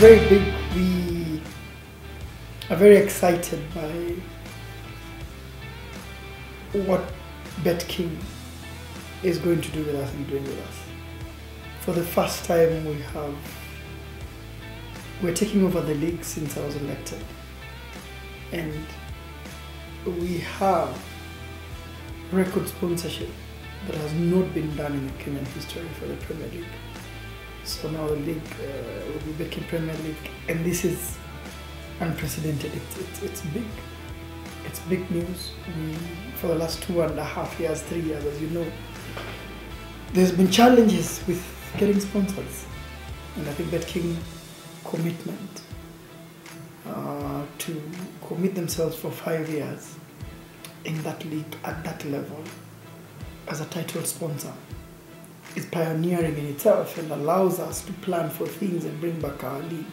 very big. We are very excited by what BetKing is going to do with us and doing with us. For the first time, we're taking over the league since I was elected, and we have record sponsorship that has not been done in the Kenyan history for the Premier League. So now the league will be BetKing Premier League, and this is unprecedented. It's big. It's big news. For the last 2.5 years, 3 years, as you know, there's been challenges with getting sponsors, and I think BetKing commitment to commit themselves for 5 years in that league at that level as a title sponsor is pioneering in itself and allows us to plan for things and bring back our league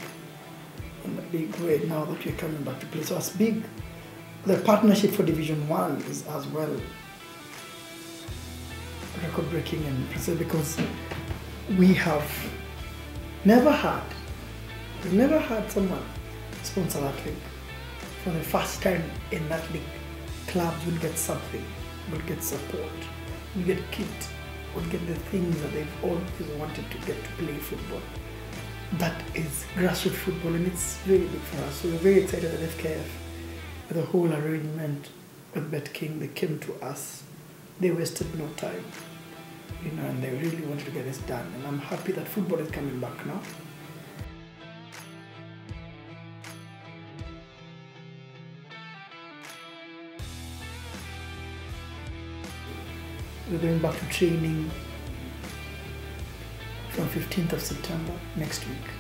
in a big way now that we're coming back to play. So it's big. The partnership for Division 1 is as well record-breaking and impressive because we've never had someone sponsor that league. For the first time in that league, clubs will get something, will get support, will get kit, will get the things that they've always wanted to get to play football. That is grassroots football, and it's really big for us. So we're very excited at FKF with the whole arrangement with BetKing. They came to us, they wasted no time, and they really wanted to get this done. And I'm happy that football is coming back now. We're going back to training from 15th of September next week.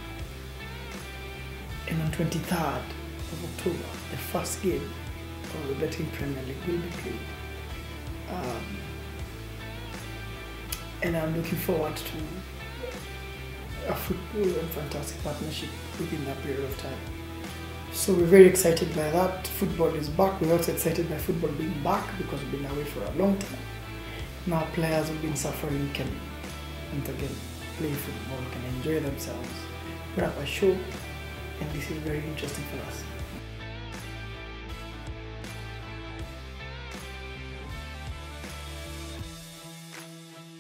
And on 23rd of October, the first game of the BetKing Premier League will be played. And I'm looking forward to a football and fantastic partnership within that period of time. So we're very excited by that. Football is back. We're also excited by football being back because we've been away for a long time. Now players who've been suffering can once again play football, can enjoy themselves, put up a show, and this is very interesting for us.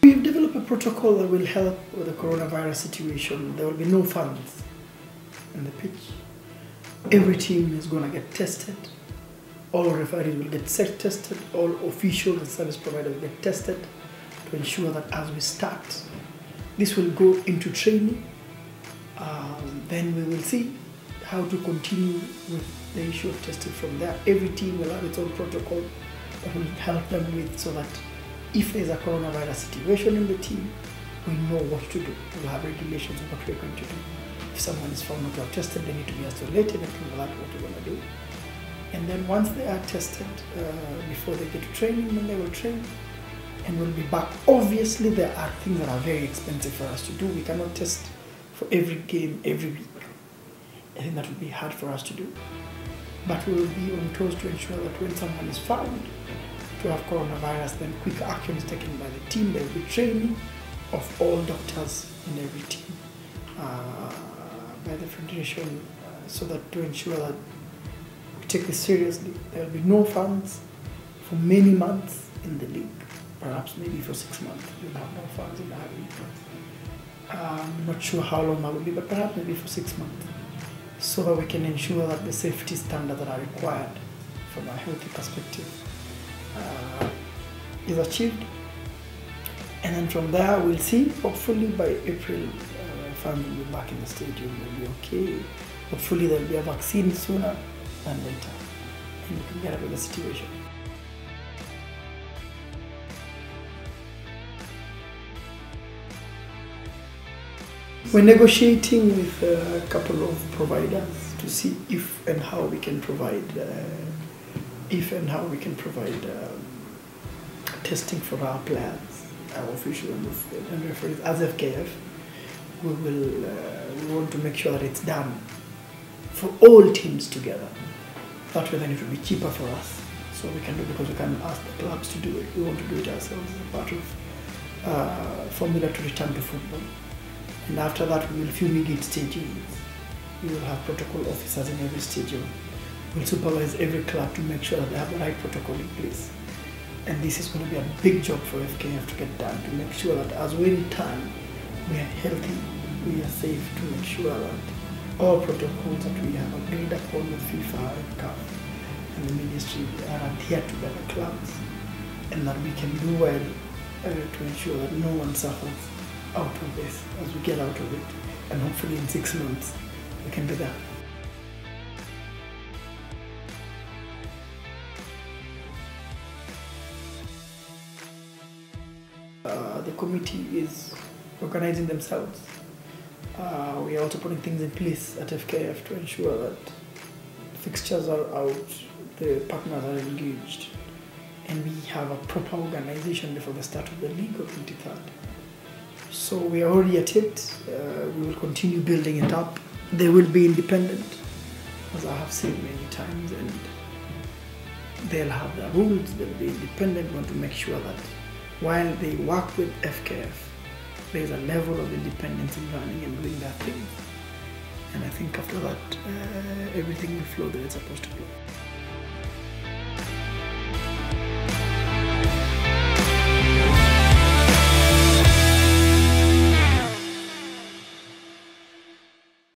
We've developed a protocol that will help with the coronavirus situation. There will be no fans in the pitch. Every team is going to get tested. All referees will get tested, all officials and service providers will get tested to ensure that as we start, this will go into training. Then we will see how to continue with the issue of testing from there. Every team will have its own protocol that will help them with so that if there's a coronavirus situation in the team, we know what to do. We'll have regulations of what we're going to do. If someone is found not to have tested, they need to be isolated and things like that, what we're going to do. And then once they are tested, before they get to training, then they will train and we'll be back. Obviously, there are things that are very expensive for us to do. We cannot test for every game, every week. I think that would be hard for us to do. But we will be on toes to ensure that when someone is found to have coronavirus, then quick action is taken by the team. There will be training of all doctors in every team by the Federation so that to ensure that take this seriously. There will be no fans for many months in the league. Perhaps maybe for 6 months we'll have no fans in the league. I'm not sure how long that will be, but perhaps maybe for 6 months. So that we can ensure that the safety standards that are required from a healthy perspective is achieved. And then from there we'll see, hopefully by April, fans will be back in the stadium, will be okay. Hopefully there will be a vaccine sooner than later, and we can get out of the situation. We're negotiating with a couple of providers to see if and how we can provide testing for our players, our officials and referees. As FKF, we want to make sure that it's done for all teams together. That way then it will be cheaper for us. So we can do, because we can ask the clubs to do it. We want to do it ourselves as a part of formula to return to football. And after that we will fumigate stadiums We will have protocol officers in every stadium. We'll supervise every club to make sure that they have the right protocol in place. And this is going to be a big job for FKF to get done, to make sure that as we return, we are healthy, we are safe, to make sure that all protocols that we have agreed upon with FIFA and CAF and the ministry are adhered to by the clubs, and that we can do well to ensure that no one suffers out of this as we get out of it. And hopefully in 6 months, we can do that. The committee is organizing themselves. We are also putting things in place at FKF to ensure that fixtures are out, the partners are engaged, and we have a proper organization before the start of the league on 23rd. So we are already at it. We will continue building it up. They will be independent, as I have said many times, and they'll have their rules. They'll be independent. We want to make sure that while they work with FKF, there's a level of independence in running and doing their thing. And I think after that, everything will flow the way it's supposed to flow.